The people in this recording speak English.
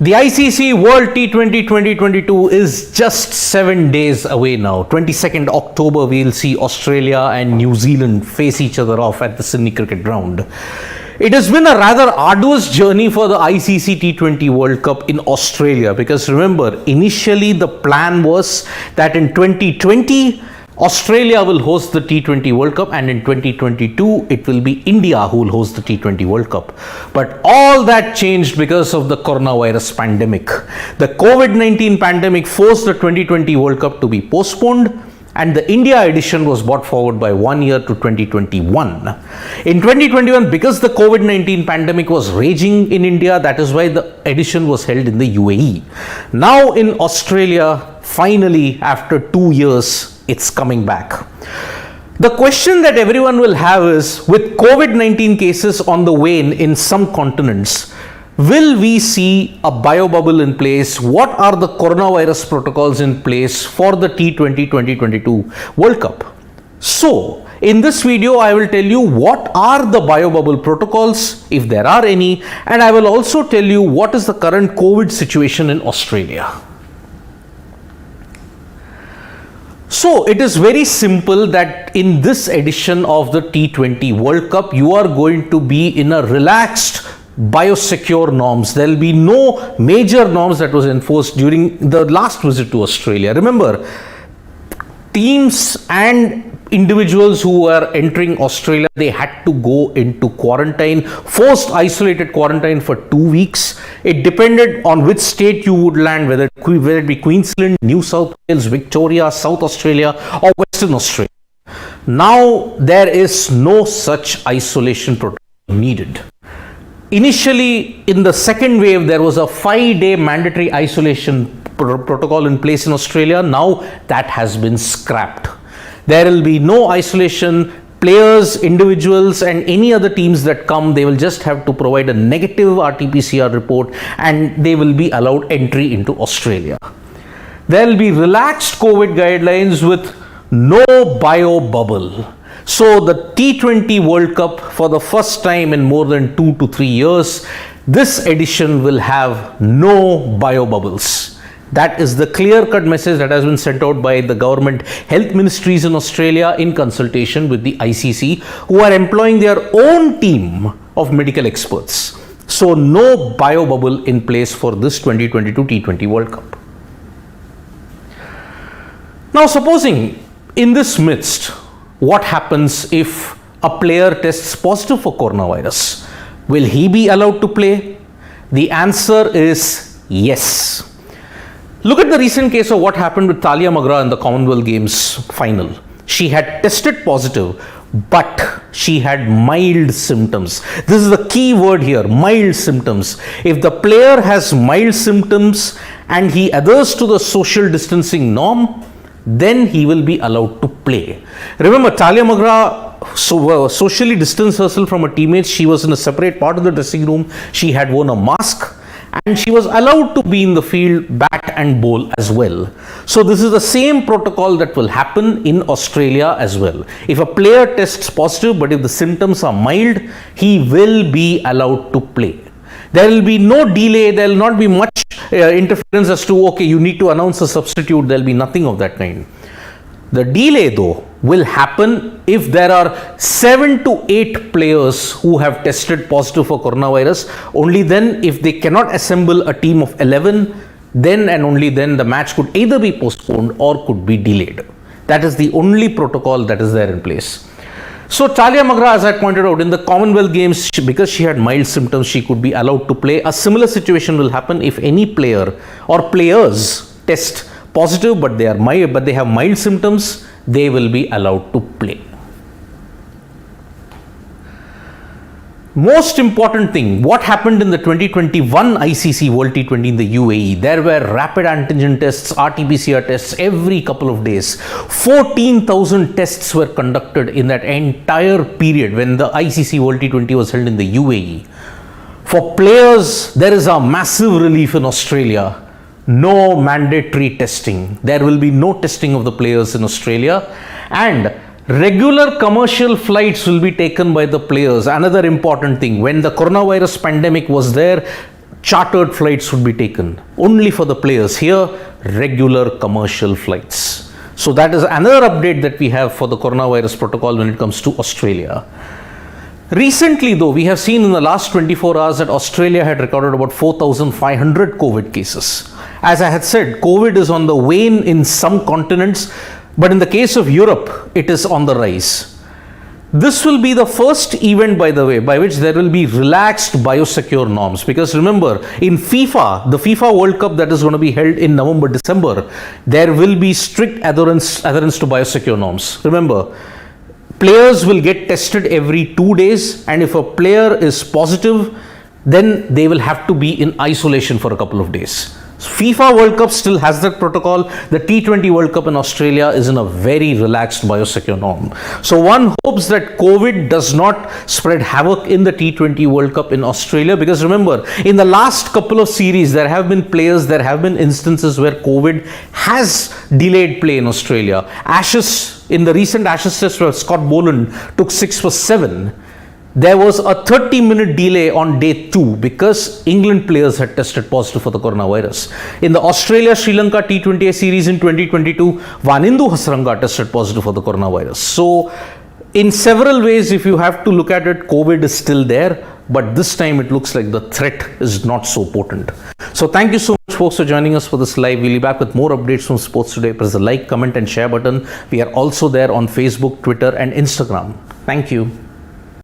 The ICC World T20 2022 is just 7 days away now. 22nd October, we'll see Australia and New Zealand face each other off at the Sydney Cricket Ground. It has been a rather arduous journey for the ICC T20 World Cup in Australia, because remember, initially the plan was that in 2020, Australia will host the T20 World Cup, and in 2022 it will be India who will host the T20 World Cup. But all that changed because of the coronavirus pandemic. The COVID-19 pandemic forced the 2020 World Cup to be postponed, and the India edition was brought forward by 1 year to 2021. In 2021, because the COVID-19 pandemic was raging in India, that is why the edition was held in the UAE. Now in Australia, finally after 2 years, it's coming back. The question that everyone will have is, with COVID-19 cases on the wane in some continents, will we see a biobubble in place? What are the coronavirus protocols in place for the T20 2022 World Cup? So, in this video, I will tell you what are the biobubble protocols, if there are any, and I will also tell you what is the current COVID situation in Australia. So it is very simple that in this edition of the T20 World Cup, you are going to be in a relaxed biosecure norms. There will be no major norms that was enforced during the last visit to Australia. Remember, teams and individuals who were entering Australia, they had to go into quarantine, forced isolated quarantine for 2 weeks. It depended on which state you would land, whether it be Queensland, New South Wales, Victoria, South Australia or Western Australia. Now there is no such isolation protocol needed. Initially, in the second wave, there was a 5-day mandatory isolation protocol in place in Australia. Now that has been scrapped. There will be no isolation. Players, individuals and any other teams that come, they will just have to provide a negative RT-PCR report and they will be allowed entry into Australia. There will be relaxed COVID guidelines with no bio bubble. So the T20 World Cup, for the first time in more than 2 to 3 years, this edition will have no bio bubbles. That is the clear-cut message that has been sent out by the government health ministries in Australia in consultation with the ICC, who are employing their own team of medical experts. So no bio bubble in place for this 2022 T20 World Cup. Now supposing in this midst, what happens if a player tests positive for coronavirus? Will he be allowed to play? The answer is yes. Look at the recent case of what happened with Talia Magra in the Commonwealth Games final. She had tested positive, but she had mild symptoms. This is the key word here, mild symptoms. If the player has mild symptoms and he adheres to the social distancing norm, then he will be allowed to play. Remember, Talia Magra socially distanced herself from her teammates. She was in a separate part of the dressing room. She had worn a mask, and she was allowed to be in the field, bat and bowl as well. So this is the same protocol that will happen in Australia as well. If a player tests positive, but if the symptoms are mild, he will be allowed to play. There will be no delay. There will not be much interference as to, okay, you need to announce a substitute. There will be nothing of that kind. The delay though will happen if there are 7 to 8 players who have tested positive for coronavirus. Only then, if they cannot assemble a team of 11, then and only then the match could either be postponed or could be delayed. That is the only protocol that is there in place. So Talia Magra, as I pointed out, in the Commonwealth Games, because she had mild symptoms, she could be allowed to play. A similar situation will happen if any player or players test positive, but they have mild symptoms, they will be allowed to play. Most important thing, what happened in the 2021 ICC World T20 in the UAE? There were rapid antigen tests, RT-PCR tests every couple of days. 14,000 tests were conducted in that entire period when the ICC World T20 was held in the UAE. For players, there is a massive relief in Australia. No mandatory testing. There will be no testing of the players in Australia, and regular commercial flights will be taken by the players. Another important thing, when the coronavirus pandemic was there, chartered flights would be taken. Only for the players. Here, regular commercial flights. So that is another update that we have for the coronavirus protocol when it comes to Australia. Recently though, we have seen in the last 24 hours that Australia had recorded about 4,500 COVID cases. As I had said, COVID is on the wane in some continents, but in the case of Europe, it is on the rise. This will be the first event, by the way, by which there will be relaxed biosecure norms. Because remember, in FIFA, the FIFA World Cup that is going to be held in November, December, there will be strict adherence to biosecure norms. Remember, players will get tested every 2 days, and if a player is positive, then they will have to be in isolation for a couple of days. FIFA World Cup still has that protocol. The T20 World Cup in Australia is in a very relaxed biosecure norm. So one hopes that COVID does not spread havoc in the T20 World Cup in Australia, because remember, in the last couple of series, there have been instances where COVID has delayed play in Australia. Ashes, in the recent Ashes test where Scott Boland took 6 for 7, there was a 30-minute delay on day 2 because England players had tested positive for the coronavirus. In the Australia-Sri Lanka T20 series in 2022, Vanindu Hasaranga tested positive for the coronavirus. So, in several ways, if you have to look at it, COVID is still there, but this time it looks like the threat is not so potent. So, thank you so much, folks, for joining us for this live. We'll be back with more updates from Sports Today. Press the like, comment, and share button. We are also there on Facebook, Twitter, and Instagram. Thank you.